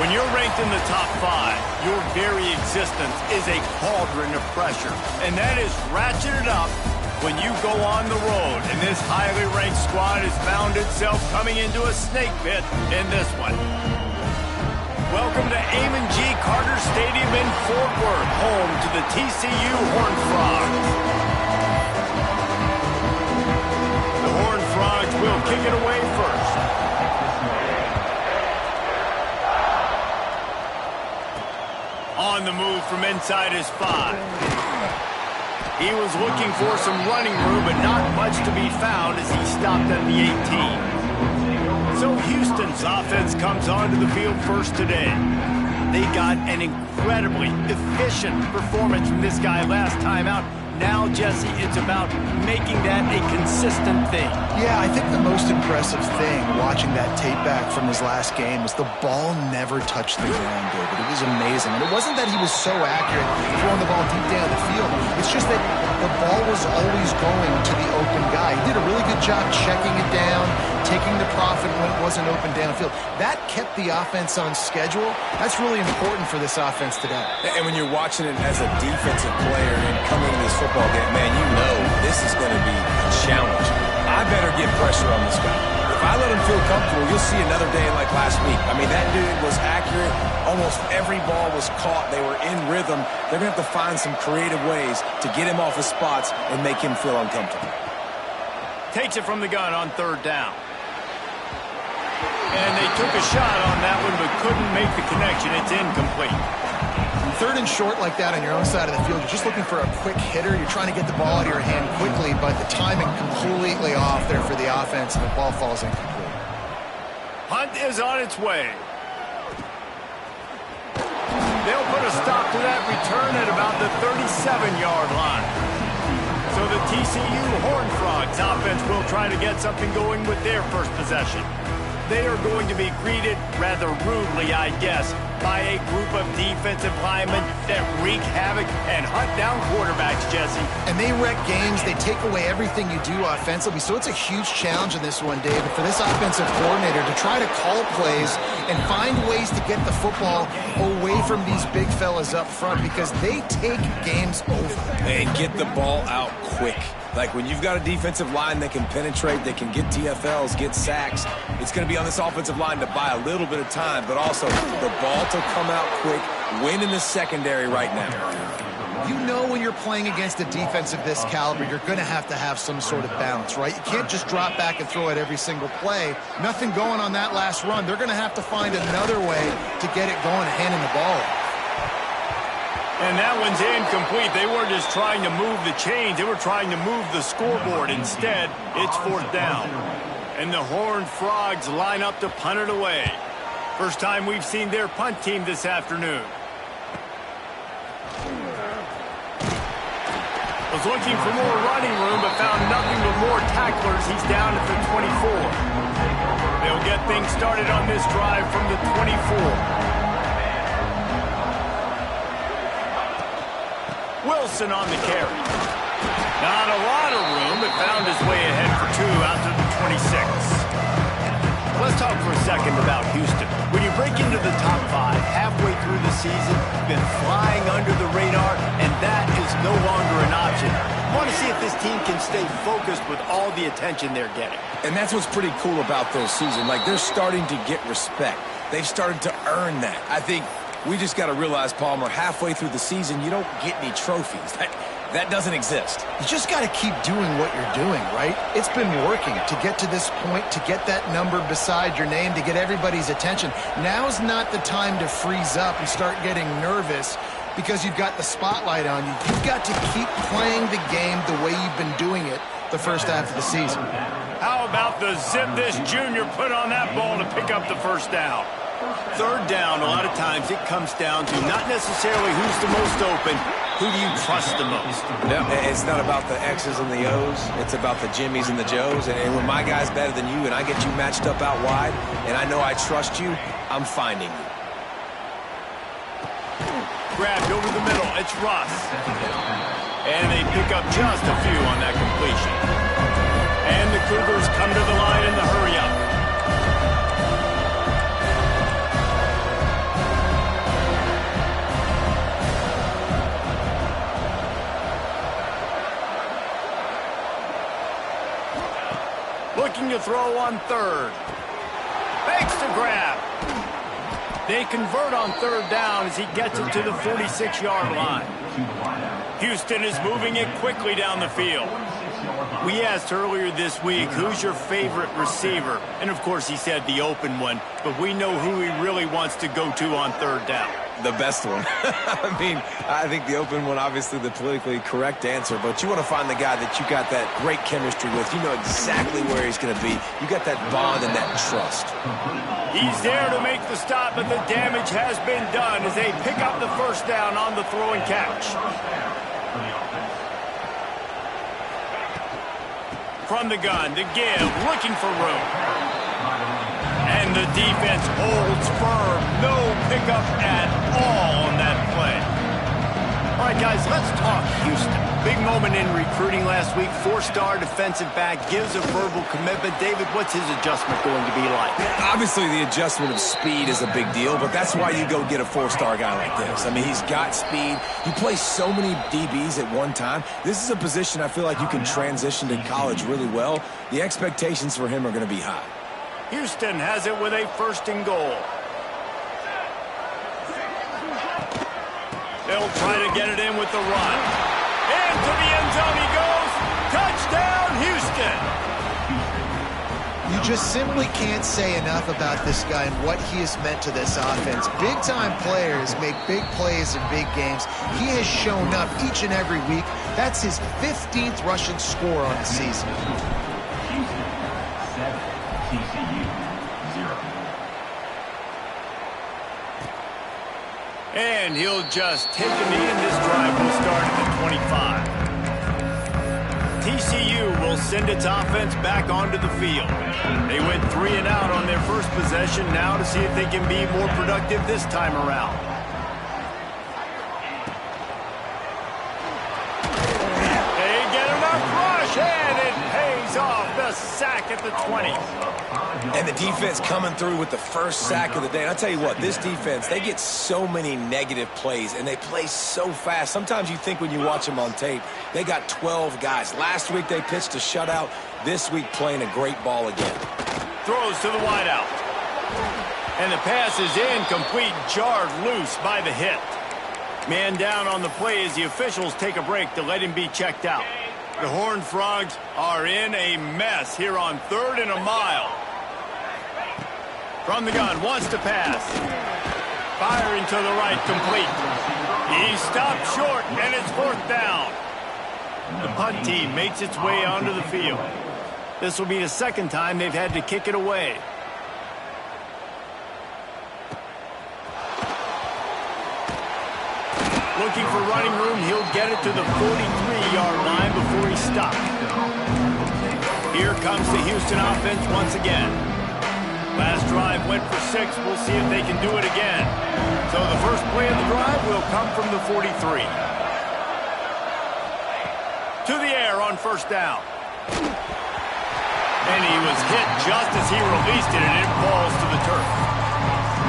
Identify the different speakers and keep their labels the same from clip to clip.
Speaker 1: When you're ranked in the top 5, your very existence is a cauldron of pressure. And that is ratcheted up when you go on the road. And this highly ranked squad has found itself coming into a snake pit in this one. Welcome to Amon G. Carter Stadium in Fort Worth, home to the TCU Horned Frogs. The Horned Frogs will kick it away first. On the move from inside his 5. He was looking for some running room, but not much to be found as he stopped at the 18. So Houston's offense comes onto the field first today. They got an incredibly efficient performance from this guy last time out. Now, Jesse, it's about making that a consistent thing.
Speaker 2: Yeah, I think the most impressive thing watching that tape back from his last game was the ball never touched the ground, David. It was amazing. And it wasn't that he was so accurate throwing the ball deep down the field. It's just that the ball was always going to the open guy. He did a really good job checking it down, taking the profit when it wasn't open downfield. That kept the offense on schedule. That's really important for this offense today.
Speaker 3: And when you're watching it as a defensive player and coming to this football game, man, you know this is going to be a challenge. I better get pressure on this guy. If I let him feel comfortable, you'll see another day like last week. I mean, that dude was accurate. Almost every ball was caught. They were in rhythm. They're going to have to find some creative ways to get him off his spots and make him feel uncomfortable.
Speaker 1: Takes it from the gun on 3rd down. And they took a shot on that one, but couldn't make the connection. It's incomplete.
Speaker 2: 3rd and short like that on your own side of the field, you're just looking for a quick hitter. You're trying to get the ball out of your hand quickly, but the timing completely off there for the offense, and the ball falls incomplete.
Speaker 1: Hunt is on its way. They'll put a stop to that return at about the 37-yard line. So the TCU Horned Frogs offense will try to get something going with their first possession. They are going to be greeted rather rudely, I guess, by a group of defensive linemen that wreak havoc and hunt down quarterbacks, Jesse.
Speaker 2: And they wreck games. They take away everything you do offensively. So it's a huge challenge in this one, David, for this offensive coordinator to try to call plays and find ways to get the football away from these big fellas up front, because they take games over.
Speaker 3: And get the ball out quick. Like when you've got a defensive line that can penetrate, that can get TFLs, get sacks, it's going to be on this offensive line to buy a little bit of time, but also the ball to come out quick, win in the secondary right now.
Speaker 2: You know when you're playing against a defense of this caliber, you're going to have some sort of balance, right? You can't just drop back and throw it every single play. Nothing going on that last run. They're going to have to find another way to get it going, handing the ball off.
Speaker 1: And that one's incomplete. They weren't just trying to move the chains. They were trying to move the scoreboard. Instead, it's 4th down. And the Horned Frogs line up to punt it away. First time we've seen their punt team this afternoon. Was looking for more running room, but found nothing but more tacklers. He's down at the 24. They'll get things started on this drive from the 24. Wilson on the carry. Not a lot of room, but found his way ahead for 2 out to the 26. Let's talk for a second about Houston. When you break into the top 5 halfway through the season, you've been flying under the radar, and that is no longer an option. I want to see if this team can stay focused with all the attention they're getting.
Speaker 3: And that's what's pretty cool about their season. Like, they're starting to get respect. They've started to earn that. I think we just got to realize, Palmer, halfway through the season, you don't get any trophies. That doesn't exist.
Speaker 2: You just got to keep doing what you're doing, right? It's been working to get to this point, to get that number beside your name, to get everybody's attention. Now's not the time to freeze up and start getting nervous because you've got the spotlight on you. You've got to keep playing the game the way you've been doing it the first half of the season.
Speaker 1: How about the zip this junior put on that ball to pick up the first down? 3rd down, a lot of times it comes down to not necessarily who's the most open, who do you trust the most?
Speaker 3: No, it's not about the X's and the O's. It's about the Jimmys and the Joes. And when my guy's better than you and I get you matched up out wide and I know I trust you, I'm finding you.
Speaker 1: Grabbed over the middle. It's Russ. And they pick up just a few on that completion. And the Cougars come to the line in the hurry-up. looking to throw on third. Fakes to grab. They convert on third down as he gets it to the 46-yard line. Houston is moving it quickly down the field. We asked earlier this week, who's your favorite receiver? And, of course, he said the open one, but we know who he really wants to go to on third down.
Speaker 3: The best one. I mean, I think the open one, obviously the politically correct answer, but you want to find the guy that you got that great chemistry with. You know exactly where he's going to be. You got that bond and that trust.
Speaker 1: He's there to make the stop, but the damage has been done as they pick up the first down on the throw and catch. From the gun, to give, looking for room. And the defense holds firm. No pickup at all on that play. All right, guys, let's talk Houston. Big moment in recruiting last week. Four-star defensive back gives a verbal commitment. David, what's his adjustment going to be like?
Speaker 3: Obviously, the adjustment of speed is a big deal, but that's why you go get a four-star guy like this. I mean, he's got speed. He plays so many DBs at one time. This is a position I feel like you can transition to college really well. The expectations for him are going to be high.
Speaker 1: Houston has it with a first and goal. They'll try to get it in with the run. Into the end zone he goes. Touchdown, Houston.
Speaker 2: You just simply can't say enough about this guy and what he has meant to this offense. Big-time players make big plays in big games. He has shown up each and every week. That's his 15th rushing score on the season.
Speaker 1: And he'll just take a knee, and this drive will start at the 25. TCU will send its offense back onto the field. They went 3 and out on their first possession, now to see if they can be more productive this time around. They get enough rush, and it pays off. The sack at the 20.
Speaker 3: And the defense coming through with the first sack of the day. And I'll tell you what, this defense, they get so many negative plays, and they play so fast. Sometimes you think when you watch them on tape, they got 12 guys. Last week they pitched a shutout. This week playing a great ball again.
Speaker 1: Throws to the wideout. And the pass is incomplete, jarred loose by the hit. Man down on the play as the officials take a break to let him be checked out. The Horned Frogs are in a mess here on 3rd and a mile. From the gun, wants to pass. Firing to the right, complete. He stopped short, and it's 4th down. The punt team makes its way onto the field. This will be the second time they've had to kick it away. Looking for running room, he'll get it to the 43-yard line before he stopped. Here comes the Houston offense once again. Last drive went for 6. We'll see if they can do it again. So the first play of the drive will come from the 43. To the air on first down. And he was hit just as he released it, and it falls to the turf.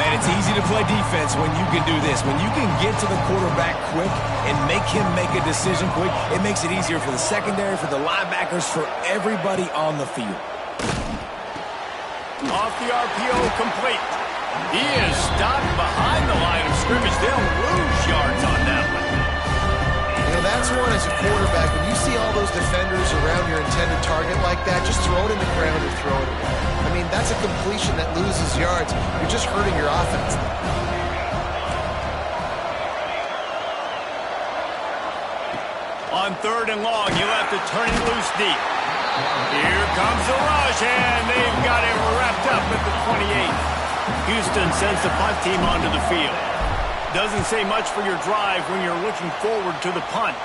Speaker 3: Man, it's easy to play defense when you can do this. When you can get to the quarterback quick and make him make a decision quick, it makes it easier for the secondary, for the linebackers, for everybody on the field.
Speaker 1: Off the RPO, complete. He is stopped behind the line of scrimmage. They'll lose yards on that one.
Speaker 2: You know, that's one as a quarterback. When you see all those defenders around your intended target like that, just throw it in the ground or throw it away. I mean, that's a completion that loses yards. You're just hurting your offense.
Speaker 1: On 3rd and long, he'll have to turn it loose deep. Here comes the rush, and they've got him wrapped up at the 28. Houston sends the punt team onto the field. Doesn't say much for your drive when you're looking forward to the punt.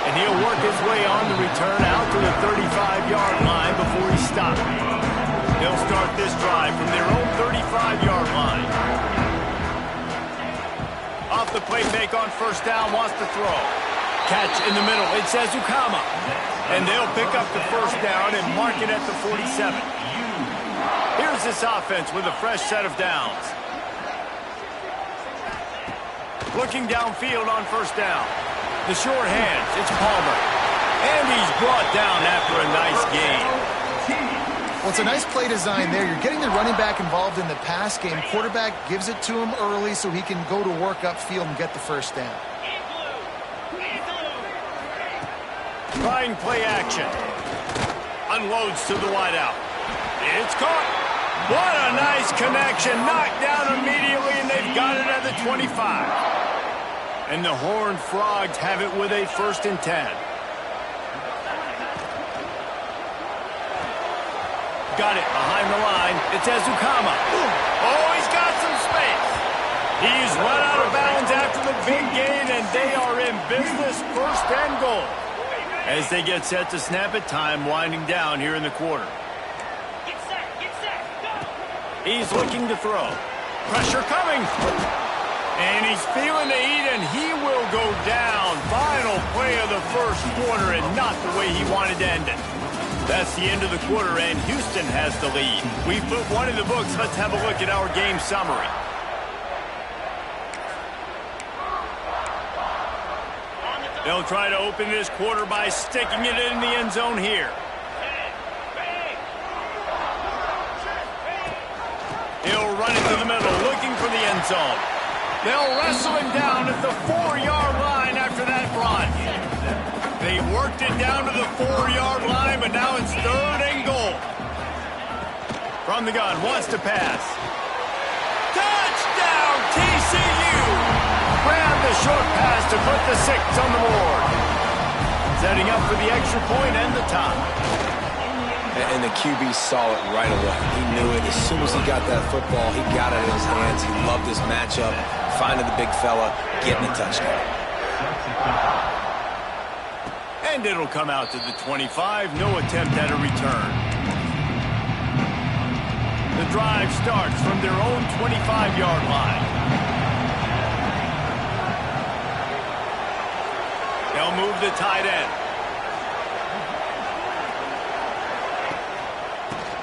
Speaker 1: And he'll work his way on the return out to the 35-yard line before he stops. They'll start this drive from their own 35-yard line. Off the play fake on first down, wants to throw. Catch in the middle, it says Ukama. And they'll pick up the first down and mark it at the 47. Here's this offense with a fresh set of downs. Looking downfield on first down. The short hands, it's Palmer. And he's brought down after a nice gain.
Speaker 2: Well, it's a nice play design there. You're getting the running back involved in the pass game. Quarterback gives it to him early so he can go to work upfield and get the first down.
Speaker 1: Trying play action. Unloads to the wideout. It's caught. What a nice connection. Knocked down immediately, and they've got it at the 25. And the Horned Frogs have it with a 1st and 10. Got it behind the line. It's Ezukama. Oh, he's got some space. He's run out of bounds after the big gain, and they are in business, 1st and goal. As they get set to snap it, time winding down here in the quarter.
Speaker 4: Get set, go!
Speaker 1: He's looking to throw. Pressure coming. And he's feeling the heat, and he will go down. Final play of the 1st quarter, and not the way he wanted to end it. That's the end of the quarter, and Houston has the lead. We put one in the books. Let's have a look at our game summary. They'll try to open this quarter by sticking it in the end zone here. He'll run it to the middle, looking for the end zone. They'll wrestle him down at the 4-yard line after that run. They worked it down to the 4-yard line, but now it's 3rd and goal. From the gun, wants to pass. Touchdown, TCU! Grab the short pass to put the 6 on the board. Setting up for the extra point and the tie.
Speaker 3: And the QB saw it right away. He knew it. As soon as he got that football, he got it in his hands. He loved his matchup, finding the big fella, getting a touchdown.
Speaker 1: And it'll come out to the 25. No attempt at a return. The drive starts from their own 25-yard line. They'll move the tight end.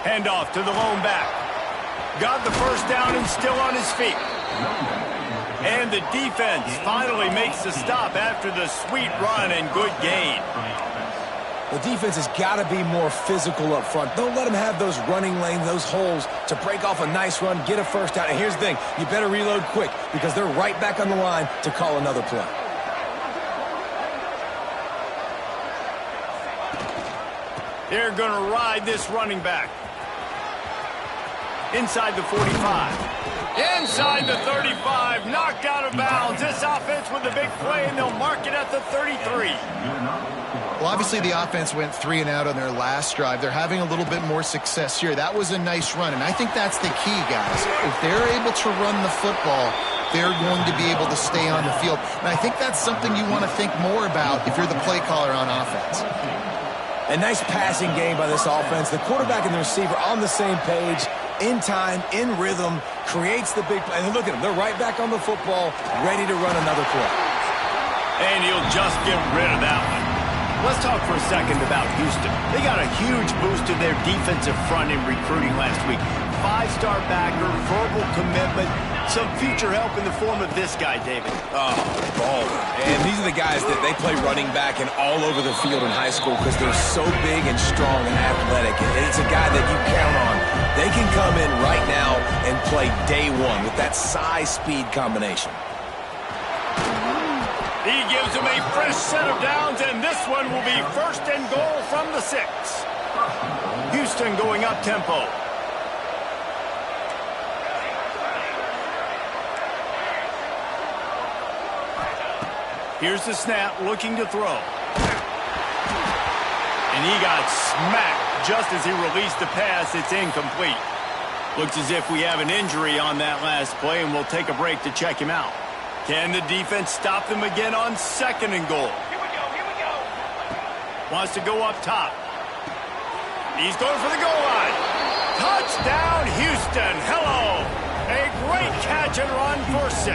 Speaker 1: Handoff to the lone back. Got the 1st down and still on his feet. And the defense finally makes the stop after the sweet run and good gain.
Speaker 3: The defense has got to be more physical up front. Don't let them have those running lanes, those holes to break off a nice run, get a 1st down. And here's the thing, you better reload quick because they're right back on the line to call another play.
Speaker 1: They're going to ride this running back. Inside the 45. Inside the 35. Knocked out of bounds. This offense with a big play, and they'll mark it at the 33.
Speaker 2: Well, obviously the offense went 3 and out on their last drive. They're having a little bit more success here. That was a nice run, and I think that's the key, guys. If they're able to run the football, they're going to be able to stay on the field. And I think that's something you want to think more about if you're the play caller on offense.
Speaker 3: A nice passing game by this offense. The quarterback and the receiver on the same page, in time, in rhythm, creates the big play. And look at them. They're right back on the football, ready to run another play.
Speaker 1: And he'll just get rid of that one. Let's talk for a second about Houston. They got a huge boost to their defensive front in recruiting last week. 5-star backer, verbal commitment, some future help in the form of this guy, David.
Speaker 3: Oh, baller. And these are the guys that they play running back and all over the field in high school because they're so big and strong and athletic. And it's a guy that you count on. They can come in right now and play day one with that size-speed combination.
Speaker 1: He gives him a fresh set of downs, and this one will be 1st and goal from the 6. Houston going up tempo. Here's the snap, looking to throw. And he got smacked just as he released the pass. It's incomplete. Looks as if we have an injury on that last play, and we'll take a break to check him out. Can the defense stop them again on 2nd and goal?
Speaker 4: Here we go.
Speaker 1: Wants to go up top. He's going for the goal line. Touchdown, Houston. Hello. A great catch and run for 6.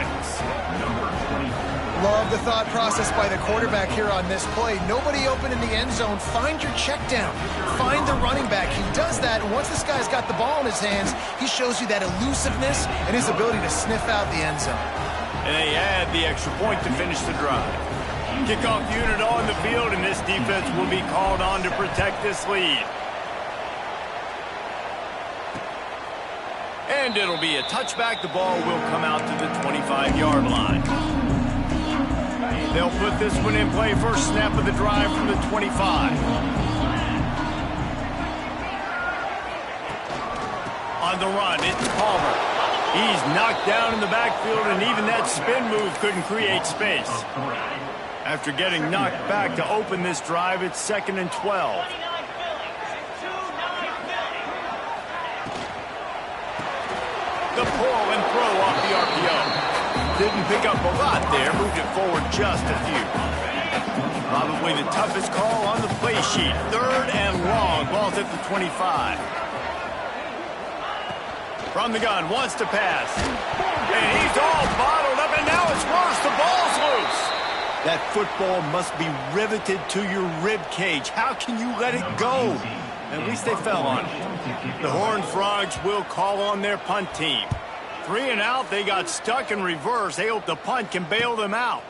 Speaker 2: Love the thought process by the quarterback here on this play. Nobody open in the end zone. Find your check down. Find the running back. He does that, and once this guy's got the ball in his hands, he shows you that elusiveness and his ability to sniff out the end zone.
Speaker 1: And they add the extra point to finish the drive. Kickoff unit on the field, and this defense will be called on to protect this lead. And it'll be a touchback. The ball will come out to the 25-yard line. They'll put this one in play. First snap of the drive from the 25. On the run, it's Palmer. He's knocked down in the backfield, and even that spin move couldn't create space. After getting knocked back to open this drive, it's 2nd and 12. The pull and throw off the RPO. Didn't pick up a lot there, moved it forward just a few. Probably the toughest call on the play sheet. 3rd and long, ball's at the 25. From the gun, wants to pass. And he's all bottled up, and now it's worse. The ball's loose. That football must be riveted to your rib cage. How can you let it go? At least they fell on it. The Horned Frogs will call on their punt team. 3 and out, they got stuck in reverse. They hope the punt can bail them out.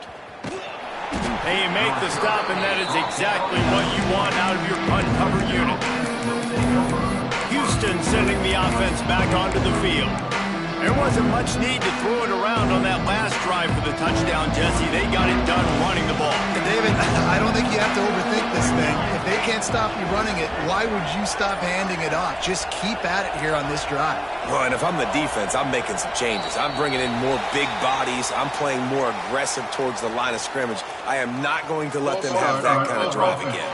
Speaker 1: They make the stop, and that is exactly what you want out of your punt cover unit. Houston sending the offense back onto the field. There wasn't much need to throw it around on that last drive for the touchdown, Jesse. They got it done running the ball.
Speaker 2: David, I don't think you have to overthink this thing. If they can't stop you running it, why would you stop handing it off? Just keep at it here on this drive.
Speaker 3: Well, and if I'm the defense, I'm making some changes. I'm bringing in more big bodies. I'm playing more aggressive towards the line of scrimmage. I am not going to let them have that kind of drive again.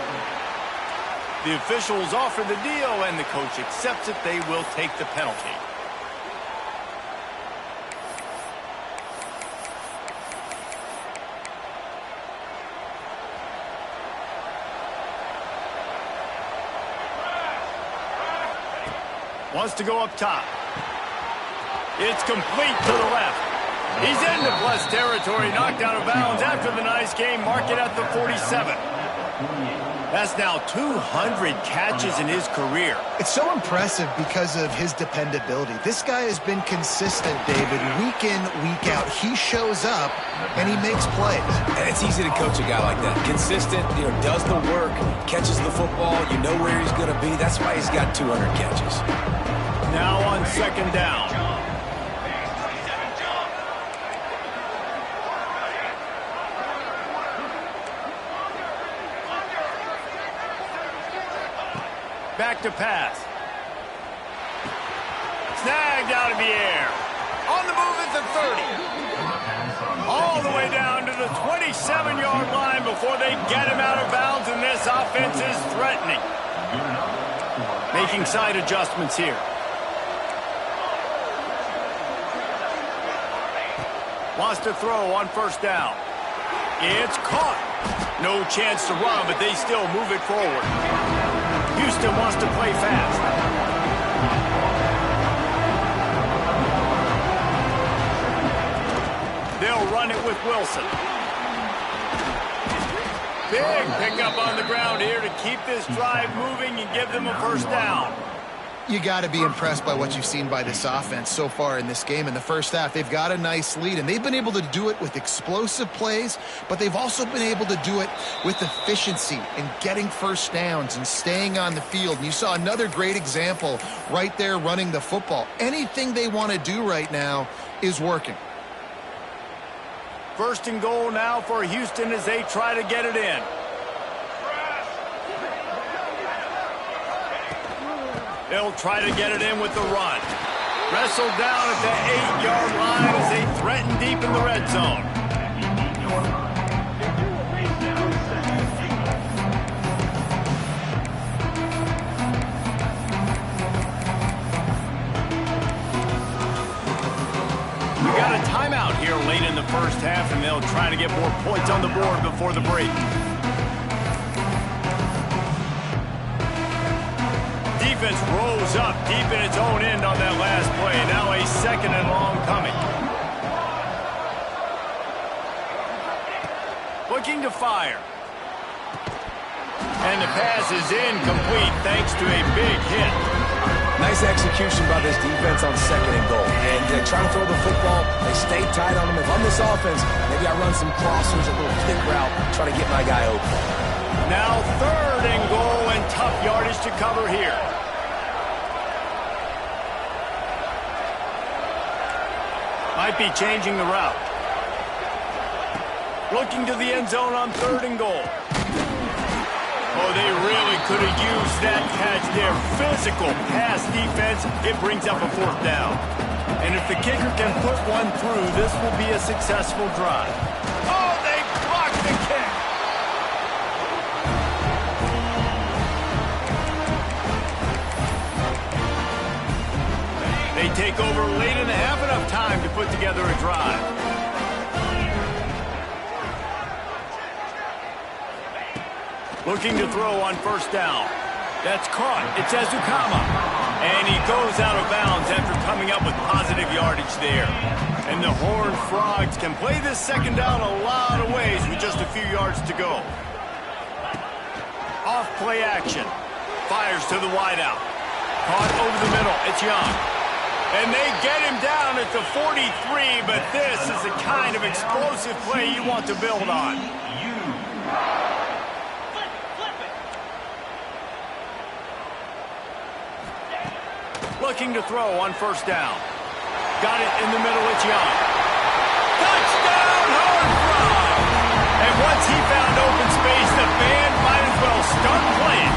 Speaker 1: The officials offer the deal, and the coach accepts it. They will take the penalty. Wants to go up top. It's complete to the left. He's into plus territory, knocked out of bounds after the nice game. Mark it at the 47. That's now 200 catches in his career.
Speaker 2: It's so impressive because of his dependability. This guy has been consistent, David, week in, week out. He shows up, and he makes plays.
Speaker 3: And it's easy to coach a guy like that. Consistent, does the work, catches the football. You know where he's going to be. That's why he's got 200 catches.
Speaker 1: Now on 2nd down. Back to pass. Snagged out of the air. On the move at the 30. All the way down to the 27-yard line before they get him out of bounds, and this offense is threatening. Making side adjustments here. Wants to throw on 1st down. It's caught. No chance to run, but they still move it forward. Houston wants to play fast. They'll run it with Wilson. Big pickup on the ground here to keep this drive moving and give them a 1st down.
Speaker 2: You got to be impressed by what you've seen by this offense so far in this game. In the first half, they've got a nice lead, and they've been able to do it with explosive plays, but they've also been able to do it with efficiency and getting 1st downs and staying on the field. And you saw another great example right there running the football. Anything they want to do right now is working.
Speaker 1: 1st and goal now for Houston as they try to get it in. They'll try to get it in with the run. Wrestled down at the 8-yard line as they threaten deep in the red zone. We got a timeout here late in the first half, and they'll try to get more points on the board before the break. Defense rolls up deep in its own end on that last play. Now a 2nd and long coming. Looking to fire. And the pass is incomplete thanks to a big hit.
Speaker 3: Nice execution by this defense on 2nd and goal. And they're trying to throw the football. They stay tight on them. If I'm this offense, maybe I run some crossers, a little kick route, trying to get my guy open.
Speaker 1: Now 3rd and goal and tough yardage to cover here. Might be changing the route. Looking to the end zone on 3rd and goal. Oh, they really could have used that catch there. Physical pass defense. It brings up a 4th down. And if the kicker can put one through, this will be a successful drive. Oh, they blocked the kick. They take over late in the half, enough time to put together a drive. Looking to throw on 1st down. That's caught. It's Ezukama. And he goes out of bounds after coming up with positive yardage there. And the Horned Frogs can play this 2nd down a lot of ways with just a few yards to go. Off play action. Fires to the wideout. Caught over the middle. It's Young. And they get him down at the 43, but this is the kind of explosive play you want to build on. Looking to throw on 1st down. Got it in the middle, it's Young. Touchdown, Horned Frog! And once he found open space, the band might as well start playing.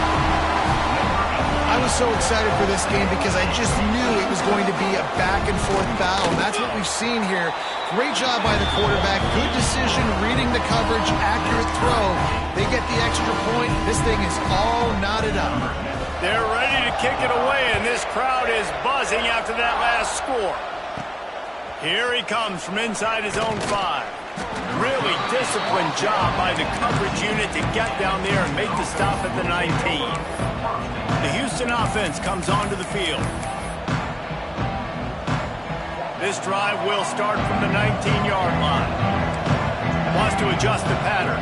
Speaker 2: I was so excited for this game because I just knew it was going to be a back-and-forth battle, and that's what we've seen here. Great job by the quarterback. Good decision, reading the coverage, accurate throw. They get the extra point. This thing is all knotted up.
Speaker 1: They're ready to kick it away, and this crowd is buzzing after that last score. Here he comes from inside his own 5. Really disciplined job by the coverage unit to get down there and make the stop at the 19. The Houston offense comes onto the field. This drive will start from the 19-yard line. Wants to adjust the pattern.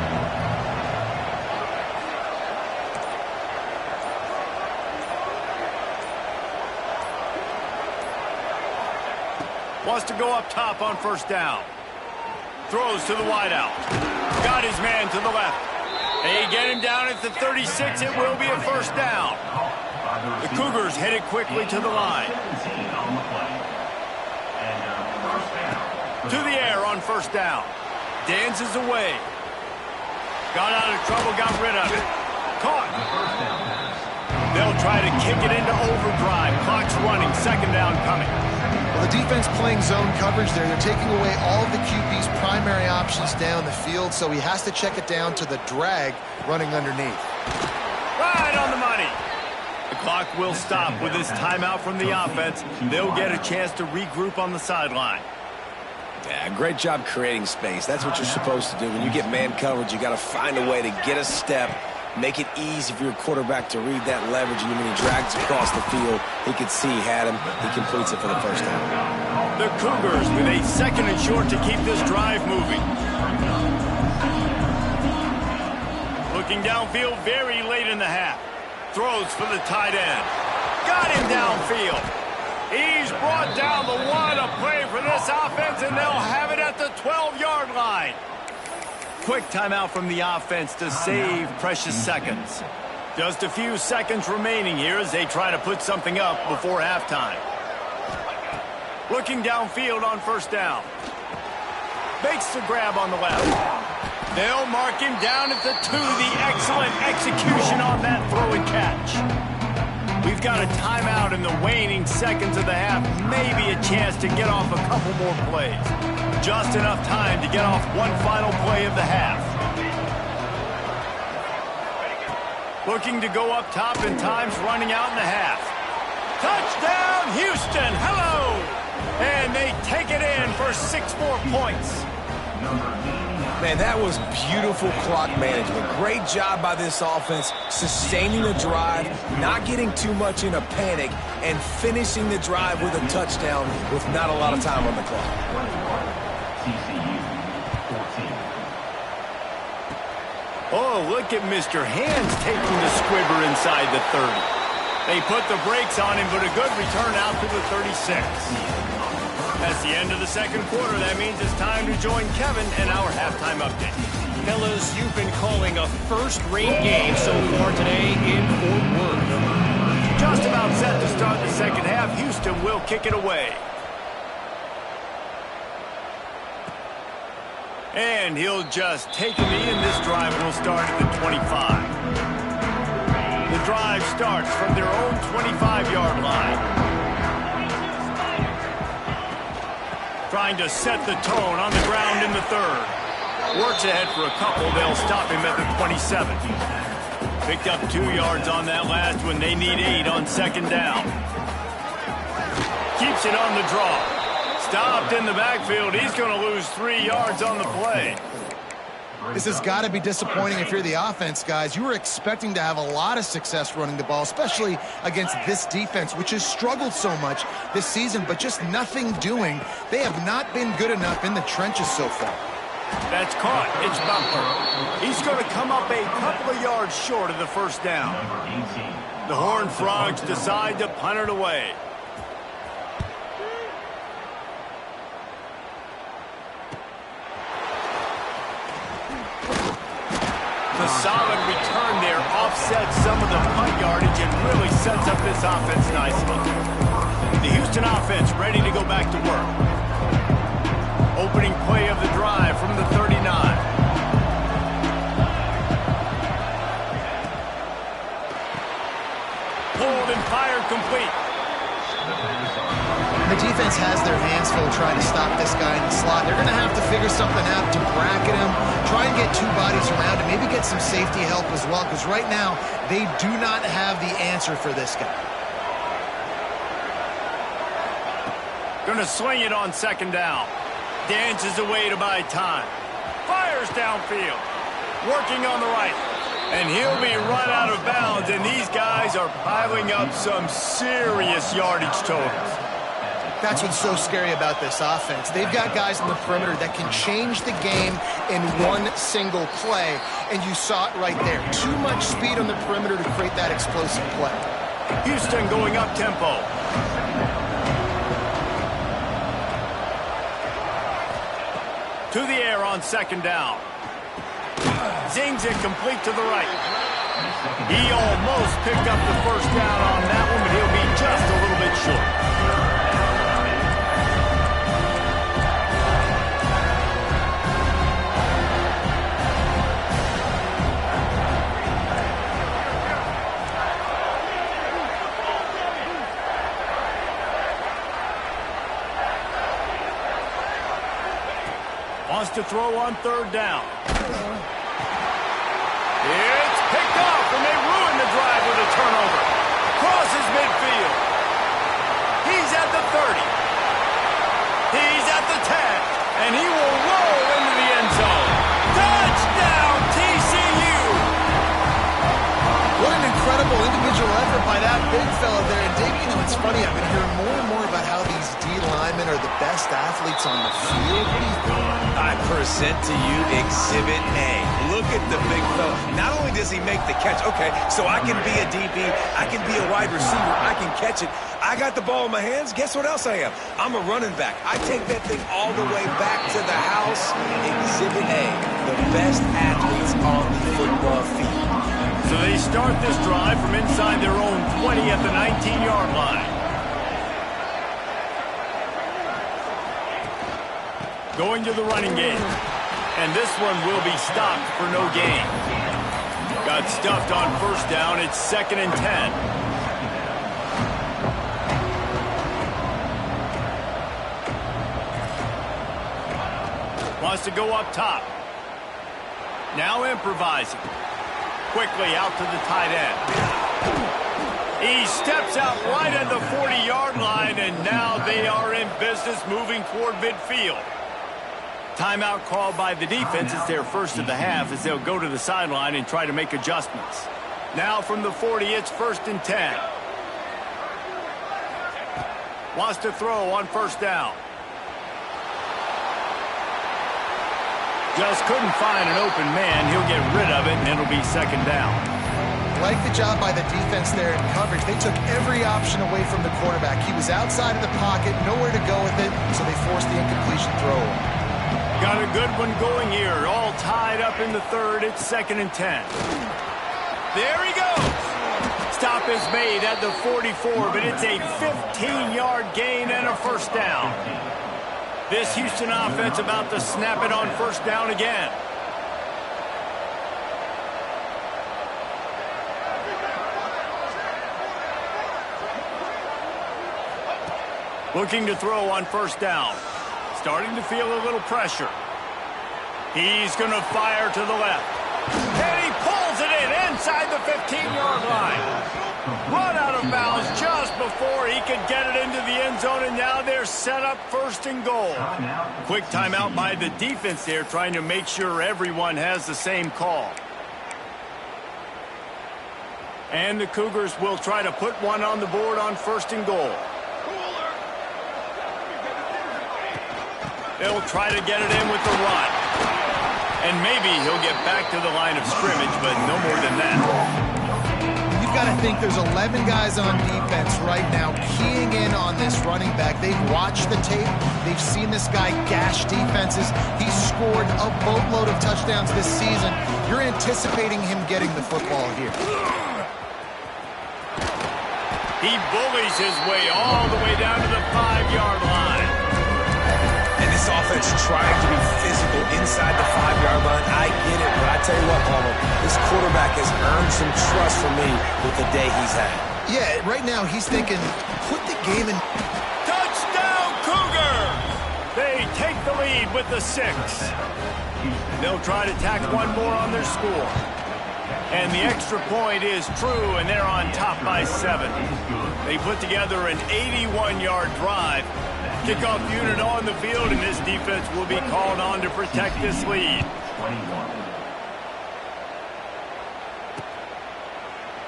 Speaker 1: Wants to go up top on 1st down. Throws to the wideout. Got his man to the left. They get him down at the 36. It will be a 1st down. The Cougars headed quickly to the line. To the air on 1st down. Dances away. Got out of trouble, got rid of it. Caught. They'll try to kick it into overdrive. Clock's running. 2nd down coming.
Speaker 2: Well, the defense playing zone coverage there. They're taking away all of the QB's primary options down the field, so he has to check it down to the drag running underneath.
Speaker 1: Right on the money. The clock will stop with this timeout from the offense. They'll get a chance to regroup on the sideline.
Speaker 3: Yeah, great job creating space. That's what you're supposed to do. When you get man coverage, you got to find a way to get a step, make it easy for your quarterback to read that leverage, and when he drags across the field, he could see he had him. He completes it for the 1st down.
Speaker 1: The Cougars with a 2nd and short to keep this drive moving. Looking downfield very late in the half. Throws for the tight end. Got him downfield. He's brought down the one. A play for this offense, and they'll have it at the 12-yard line. Quick timeout from the offense to save precious seconds. Just a few seconds remaining here as they try to put something up before halftime. Looking downfield on 1st down. Makes the grab on the left. They'll mark him down at the 2. The excellent execution on that throw and catch. We've got a timeout in the waning seconds of the half. Maybe a chance to get off a couple more plays. Just enough time to get off one final play of the half. Looking to go up top, and time's running out in the half. Touchdown, Houston! Hello! And they take it in for 6 more points.
Speaker 3: Man, that was beautiful clock management. Great job by this offense, sustaining the drive, not getting too much in a panic, and finishing the drive with a touchdown with not a lot of time on the clock. Oh, look at Mr. Hands taking the squibber inside the 30.
Speaker 1: They put the brakes on him, but a good return out to the 36. That's the end of the second quarter. That means it's time to join Kevin in our halftime update.
Speaker 5: Fellas, you've been calling a first-rate game so far today in Fort Worth.
Speaker 1: Just about set to start the second half. Houston will kick it away. And he'll just take a knee, and this drive will start at the 25. The drive starts from their own 25-yard line. Trying to set the tone on the ground in the third. Works ahead for a couple. They'll stop him at the 27. Picked up 2 yards on that last one. They need 8 on second down. Keeps it on the draw. Stopped in the backfield. He's going to lose 3 yards on the play.
Speaker 2: This has got to be disappointing if you're the offense, guys. You were expecting to have a lot of success running the ball, especially against this defense, which has struggled so much this season, but just nothing doing. They have not been good enough in the trenches so far.
Speaker 1: That's caught. It's Butler. He's going to come up a couple of yards short of the first down. The Horned Frogs decide to punt it away. The solid return there offsets some of the punt yardage and really sets up this offense nicely. The Houston offense ready to go back to work. Opening play of the drive from the 39. Pulled and fired complete.
Speaker 2: The defense has their hands full trying to stop this guy in the slot. They're going to have to figure something out to bracket him, try and get 2 bodies around him, maybe get some safety help as well, because right now they do not have the answer for this guy.
Speaker 1: Going to sling it on second down. Dances away to buy time. Fires downfield. Working on the right. And he'll be run out of bounds, and these guys are piling up some serious yardage totals.
Speaker 2: That's what's so scary about this offense. They've got guys on the perimeter that can change the game in one single play, and you saw it right there. Too much speed on the perimeter to create that explosive play.
Speaker 1: Houston going up tempo. To the air on second down. Zings it complete to the right. He almost picked up the first down on that one, but he'll be just a little bit short. Wants to throw on third down. It's picked off, and they ruin the drive with a turnover. Crosses midfield. He's at the 30. He's at the 10. And he will roll into the end zone. Touchdown, TCU!
Speaker 2: What an incredible individual effort by that big fella there. And Dave, you know, it's funny, I've been hearing more and more about how these D linemen are the best athletes on the field. What do you think?
Speaker 3: I present to you Exhibit A. Look at the big fella. Not only does he make the catch, okay, so I can be a DB, I can be a wide receiver, I can catch it. I got the ball in my hands. Guess what else I am? I'm a running back. I take that thing all the way back to the house. Exhibit A, the best athletes on the football field.
Speaker 1: So they start this drive from inside their own 20 at the 19-yard line. Going to the running game. And this one will be stopped for no gain. Got stuffed on first down. It's 2nd and 10. Wants to go up top. Now improvising. Quickly out to the tight end. He steps out right at the 40-yard line, and now they are in business moving toward midfield. Timeout called by the defense. It's their first of the half as they'll go to the sideline and try to make adjustments. Now from the 40, it's 1st and 10. Wants to throw on first down. Just couldn't find an open man. He'll get rid of it, and it'll be 2nd down.
Speaker 2: Like the job by the defense there in coverage. They took every option away from the quarterback. He was outside of the pocket, nowhere to go with it, so they forced the incompletion throw.
Speaker 1: Got a good one going here. All tied up in the third. It's 2nd and 10. There he goes. Stop is made at the 44, but it's a 15-yard gain and a first down. This Houston offense about to snap it on first down again. Looking to throw on first down. Starting to feel a little pressure. He's going to fire to the left. And he pulls it in inside the 15-yard line. Run out of bounds just before he could get it into the end zone, and now they're set up 1st and goal. Quick timeout by the defense there, trying to make sure everyone has the same call. And the Cougars will try to put one on the board on 1st and goal. They'll try to get it in with the run. And maybe he'll get back to the line of scrimmage, but no more than that.
Speaker 2: You've got to think there's 11 guys on defense right now keying in on this running back. They've watched the tape. They've seen this guy gash defenses. He's scored a boatload of touchdowns this season. You're anticipating him getting the football here.
Speaker 1: He bullies his way all the way down to the 5-yard line.
Speaker 3: This offense trying to be physical inside the 5-yard line. I get it, but I tell you what, Palmer, this quarterback has earned some trust from me with the day he's had.
Speaker 2: Yeah, right now he's thinking, put the game in.
Speaker 1: Touchdown, Cougars! They take the lead with the 6. They'll try to tack one more on their score. And the extra point is true, and they're on top by 7. They put together an 81-yard drive. Kickoff unit on the field, and this defense will be called on to protect this lead.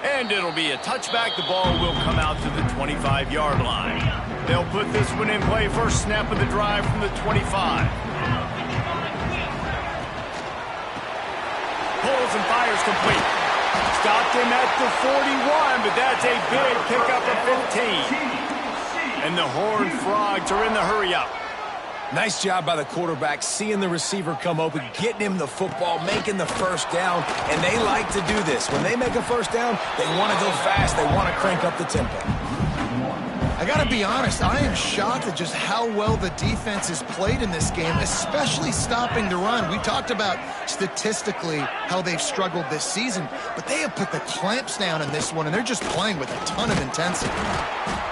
Speaker 1: And it'll be a touchback. The ball will come out to the 25-yard line. They'll put this one in play. First snap of the drive from the 25. Pulls and fires complete. Stopped him at the 41, but that's a big pickup of 15. And the Horned Frogs are in the hurry-up.
Speaker 3: Nice job by the quarterback, seeing the receiver come open, getting him the football, making the first down, and they like to do this. When they make a first down, they want to go fast. They want to crank up the tempo.
Speaker 2: I got to be honest, I am shocked at just how well the defense has played in this game, especially stopping the run. We talked about statistically how they've struggled this season, but they have put the clamps down in this one, and they're just playing with a ton of intensity.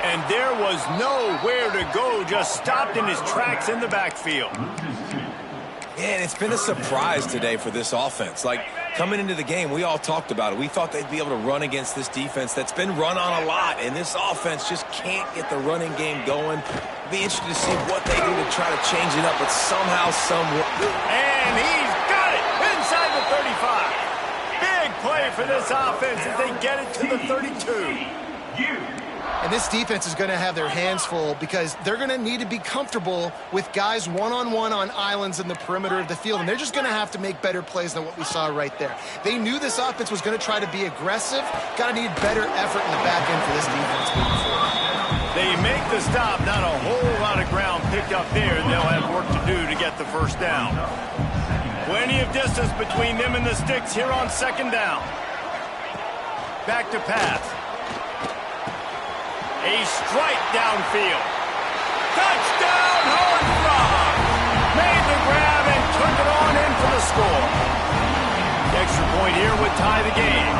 Speaker 1: And there was nowhere to go, just stopped in his tracks in the backfield.
Speaker 3: Yeah, and it's been a surprise today for this offense. Like, coming into the game, we all talked about it. We thought they'd be able to run against this defense that's been run on a lot, and this offense just can't get the running game going. Be interested to see what they do to try to change it up, but somehow, somewhere.
Speaker 1: And he's got it inside the 35. Big play for this offense as they get it to the 32.
Speaker 2: And this defense is going to have their hands full because they're going to need to be comfortable with guys one-on-one on islands in the perimeter of the field, and they're just going to have to make better plays than what we saw right there. They knew this offense was going to try to be aggressive. Got to need better effort in the back end for this defense moving forward.
Speaker 1: They make the stop, not a whole lot of ground picked up there. They'll have work to do to get the first down. Plenty of distance between them and the sticks here on 2nd down. Back to pass. A strike downfield. Touchdown, Horned Frogs! Made the grab and took it on in for the score. The extra point here would tie the game.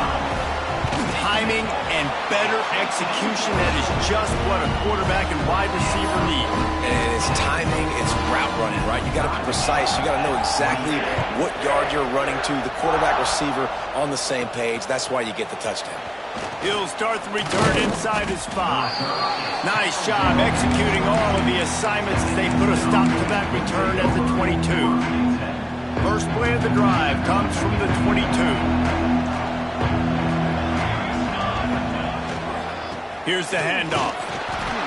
Speaker 1: Timing and better execution, that is just what a quarterback and wide receiver need.
Speaker 3: And it's timing, it's route running, right? You got to be precise. You got to know exactly what yard you're running to. The quarterback receiver on the same page. That's why you get the touchdown.
Speaker 1: He'll start the return inside his 5. Nice job executing all of the assignments as they put a stop to that return at the 22. First play of the drive comes from the 22. Here's the handoff.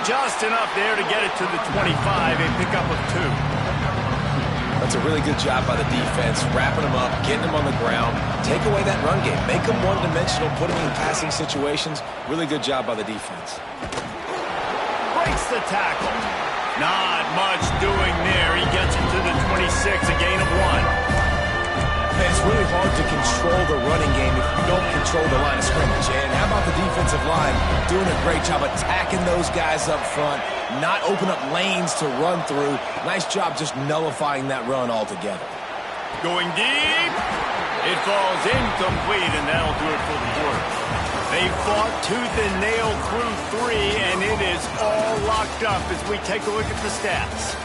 Speaker 1: Just enough there to get it to the 25, a pickup of 2.
Speaker 3: I'll That's a really good job by the defense, wrapping them up, getting them on the ground. Take away that run game. Make them one-dimensional, put them in passing situations. Really good job by the defense.
Speaker 1: Breaks the tackle. Not much doing there. He gets it to the 26, a gain of 1.
Speaker 3: Man, it's really hard to control the running game if you don't control the line of scrimmage. And how about the defensive line doing a great job attacking those guys up front, not open up lanes to run through. Nice job just nullifying that run altogether.
Speaker 1: Going deep. It falls incomplete, and that'll do it for the quarter. They fought tooth and nail through 3, and it is all locked up as we take a look at the stats.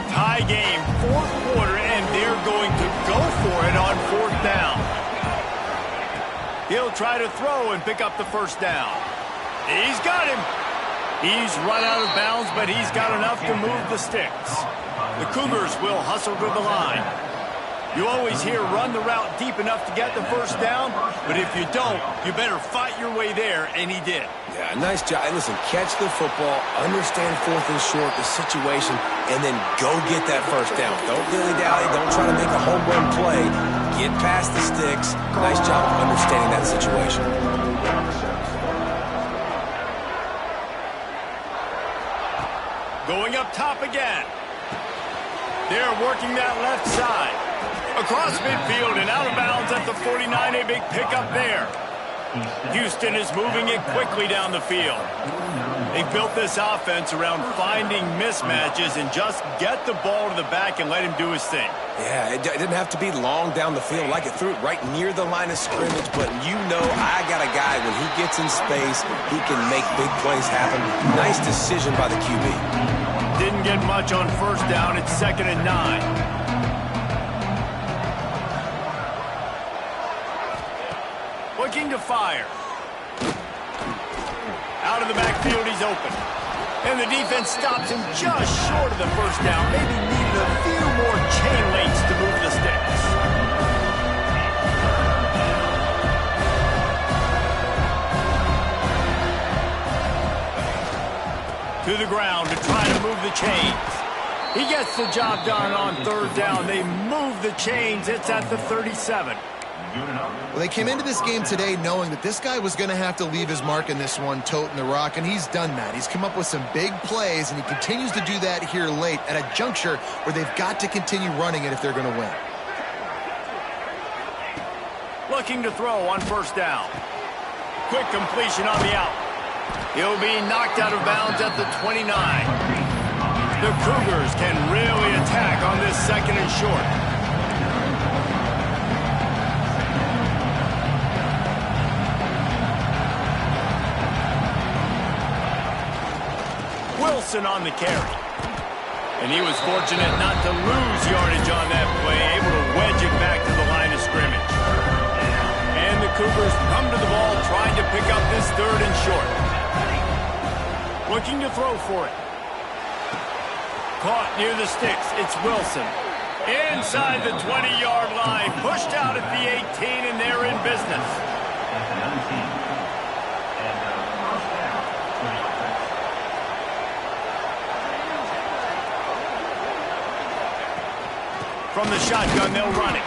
Speaker 1: Tie game, 4th quarter, and they're going to go for it on 4th down. He'll try to throw and pick up the 1st down. He's got him. He's run out of bounds, but he's got enough to move the sticks. The Cougars will hustle to the line. You always hear run the route deep enough to get the 1st down, but if you don't, you better fight your way there, and he did.
Speaker 3: Yeah, nice job. And listen, catch the football, understand 4th and short, the situation, and then go get that 1st down. Don't dilly-dally. Don't try to make a home run play. Get past the sticks. Nice job of understanding that situation.
Speaker 1: Going up top again. They're working that left side. Across midfield and out of bounds at the 49, a big pickup there. Houston is moving it quickly down the field. They built this offense around finding mismatches and just get the ball to the back and let him do his thing.
Speaker 3: Yeah, it didn't have to be long down the field. Like it threw it right near the line of scrimmage, but you know I got a guy, when he gets in space, he can make big plays happen. Nice decision by the QB.
Speaker 1: Didn't get much on 1st down. It's 2nd and 9. Looking to fire. Out of the backfield, he's open. And the defense stops him just short of the 1st down. Maybe needed a few more chain links to move the sticks. To the ground to try to move the chains. He gets the job done on 3rd down. They move the chains. It's at the 37.
Speaker 2: Well, they came into this game today knowing that this guy was going to have to leave his mark in this one, toting the rock, and he's done that. He's come up with some big plays, and he continues to do that here late at a juncture where they've got to continue running it if they're going to win.
Speaker 1: Looking to throw on 1st down. Quick completion on the out. He'll be knocked out of bounds at the 29. The Cougars can really attack on this 2nd and short. Wilson on the carry. And he was fortunate not to lose yardage on that play, able to wedge it back to the line of scrimmage. And the Cougars come to the ball trying to pick up this 3rd and short. Looking to throw for it. Caught near the sticks. It's Wilson. Inside the 20-yard line. Pushed out at the 18, and they're in business. From the shotgun, they'll run it.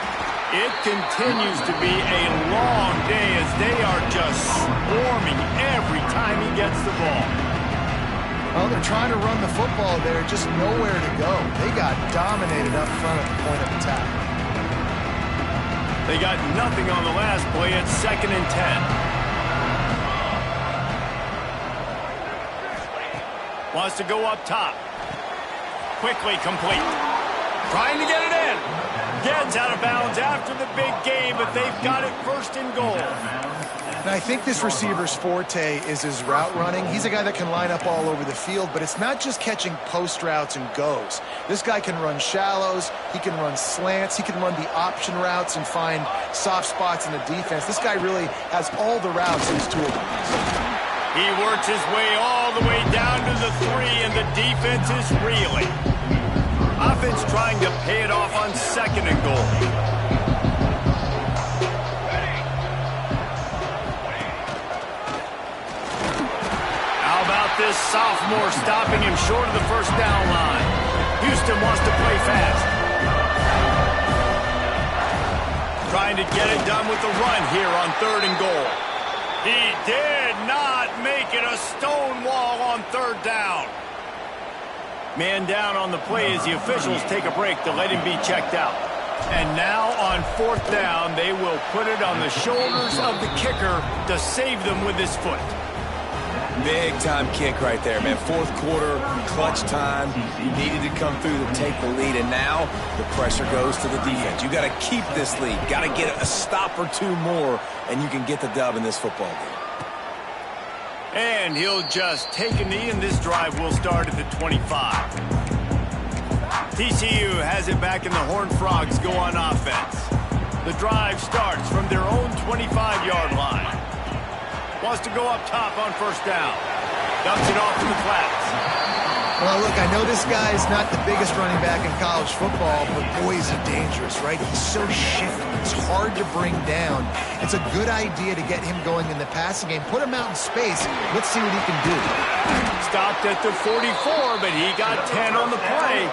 Speaker 1: It continues to be a long day as they are just swarming every time he gets the ball.
Speaker 2: Well, they're trying to run the football there, just nowhere to go. They got dominated up front at the point of attack.
Speaker 1: They got nothing on the last play. It's 2nd and 10. Wants to go up top. Quickly complete. Trying to get it in. Gets out of bounds after the big game, but they've got it 1st and goal.
Speaker 2: Now, I think this receiver's forte is his route running. He's a guy that can line up all over the field, but it's not just catching post routes and goes. This guy can run shallows, he can run slants, he can run the option routes and find soft spots in the defense. This guy really has all the routes in his toolbox.
Speaker 1: He works his way all the way down to the 3, and the defense is reeling. Offense trying to pay it off on 2nd and goal. sophomore stopping him short of the first down line. Houston wants to play fast. Trying to get it done with the run here on 3rd and goal. He did not make it a stone wall on 3rd down. Man down on the play as the officials take a break to let him be checked out. And now on 4th down, they will put it on the shoulders of the kicker to save them with his foot.
Speaker 3: Big-time kick right there, man. 4th quarter, clutch time. You needed to come through to take the lead, and now the pressure goes to the defense. You got to keep this lead. Got to get a stop or two more, and you can get the dub in this football game.
Speaker 1: And he'll just take a knee, and this drive will start at the 25. TCU has it back, and the Horned Frogs go on offense. The drive starts from their own 25-yard line. Wants to go up top on 1st down. Dumps it off to the flats.
Speaker 2: Well, look, I know this guy is not the biggest running back in college football, but boy, is he dangerous, right? He's so shifty. It's hard to bring down. It's a good idea to get him going in the passing game. Put him out in space. Let's see what he can do.
Speaker 1: Stopped at the 44, but he got 10 on the play.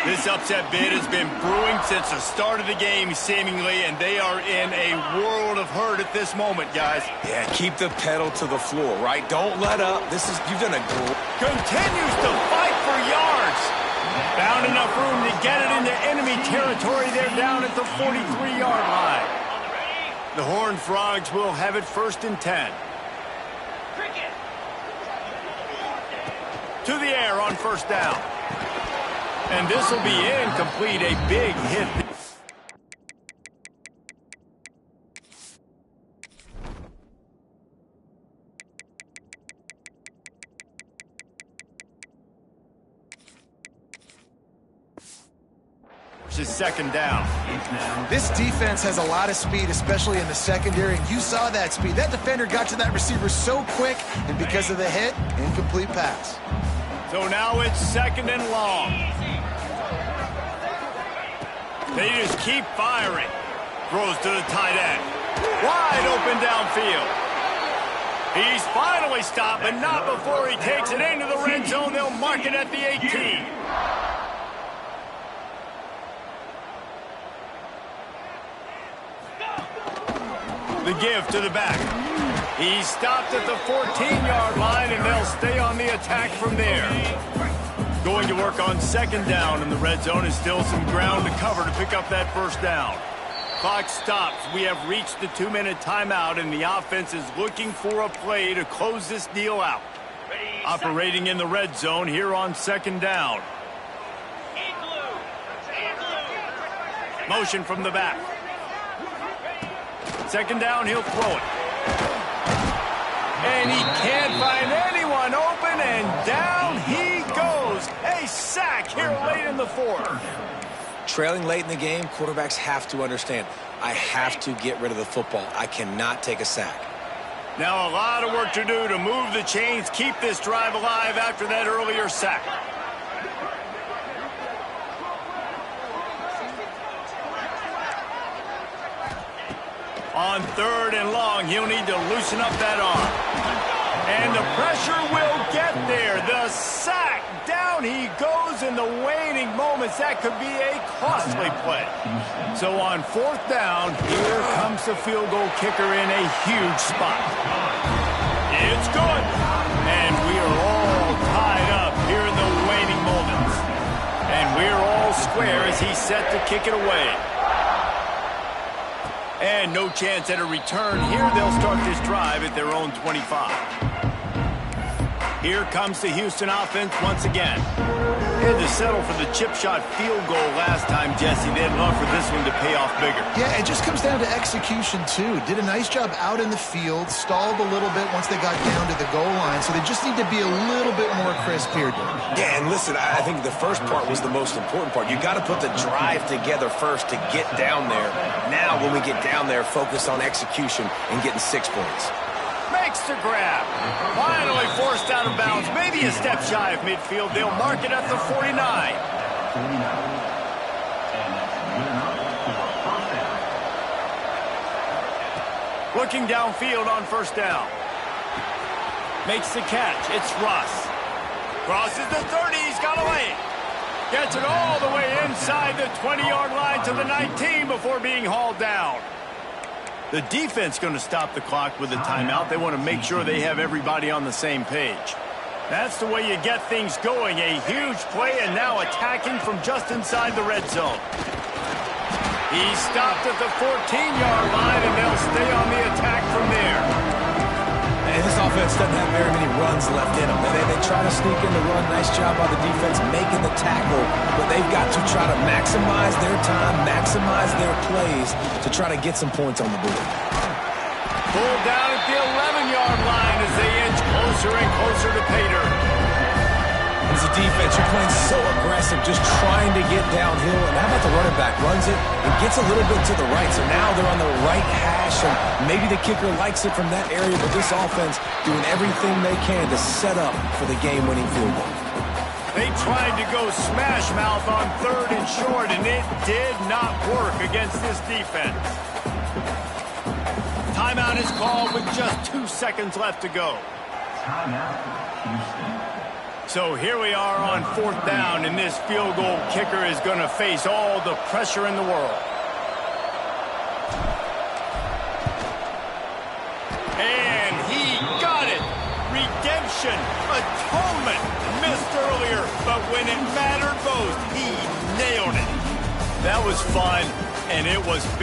Speaker 1: This upset bid has been brewing since the start of the game, seemingly, and they are in a world of hurt at this moment, guys.
Speaker 3: Yeah, keep the pedal to the floor, right? Don't let up. You've done a great...
Speaker 1: Continues to fight for yards. Found enough room to get it into enemy territory. They're down at the 43-yard line. The Horned Frogs will have it 1st and 10. To the air on 1st down. And this will be incomplete, a big hit. Is 2nd down.
Speaker 2: This defense has a lot of speed, especially in the secondary, and you saw that speed. That defender got to that receiver so quick, and because of the hit, incomplete pass.
Speaker 1: So now it's 2nd and long. They just keep firing. Throws to the tight end. Wide open downfield. He's finally stopped, but not before he takes it into the red zone. They'll mark it at the 18. The give to the back. He's stopped at the 14-yard line, and they'll stay on the attack from there. Going to work on 2nd down in the red zone is still some ground to cover to pick up that 1st down. Clock stops. We have reached the 2-minute timeout, and the offense is looking for a play to close this deal out. Operating in the red zone here on 2nd down. Motion from the back. 2nd down, he'll throw it. And he can't find anyone open, and down he goes. A sack here late in the 4th.
Speaker 3: Trailing late in the game, quarterbacks have to understand, I have to get rid of the football. I cannot take a sack.
Speaker 1: Now a lot of work to do to move the chains, keep this drive alive after that earlier sack. On 3rd and long, he'll need to loosen up that arm. And the pressure will get there. The sack. Down he goes in the waning moments. That could be a costly play. So on 4th down, here comes the field goal kicker in a huge spot. It's good. And we are all tied up here in the waning moments. And we're all square as he's set to kick it away. And no chance at a return. Here they'll start this drive at their own 25. Here comes the Houston offense once again. Had to settle for the chip shot field goal last time, Jesse. They'd love for this one to pay off bigger.
Speaker 2: Yeah, it just comes down to execution, too. Did a nice job out in the field, stalled a little bit once they got down to the goal line, so they just need to be a little bit more crisp here, Dave.
Speaker 3: Yeah, and listen, I think the first part was the most important part. You got to put the drive together first to get down there. Now, when we get down there, focus on execution and getting 6 points.
Speaker 1: Makes the grab. Finally forced out of bounds. Maybe a step shy of midfield. They'll mark it at the 49. Looking downfield on 1st down. Makes the catch. It's Russ. Crosses the 30. He's got away. Gets it all the way inside the 20-yard line to the 19 before being hauled down. The defense going to stop the clock with a timeout. They want to make sure they have everybody on the same page. That's the way you get things going. A huge play and now attacking from just inside the red zone. He stopped at the 14-yard line, and they'll stay on the attack from there.
Speaker 3: And this offense doesn't have very many runs left in them. They try to sneak in the run. Nice job by the defense making the tackle, but they've got to try to maximize their time, maximize their plays to try to get some points on the board.
Speaker 1: Pulled down at the 11-yard line as they inch closer and closer to pay dirt.
Speaker 3: As a defense, you're playing so aggressive, just trying to get downhill. And how about the running back? Runs it and gets a little bit to the right. So now they're on the right hash, and maybe the kicker likes it from that area. But this offense doing everything they can to set up for the game-winning field goal.
Speaker 1: They tried to go smash mouth on 3rd and short, and it did not work against this defense. Timeout is called with just 2 seconds left to go. So here we are on 4th down, and this field goal kicker is going to face all the pressure in the world. And he got it. Redemption, atonement, missed earlier, but when it mattered most, he nailed it. That was fun, and it was big.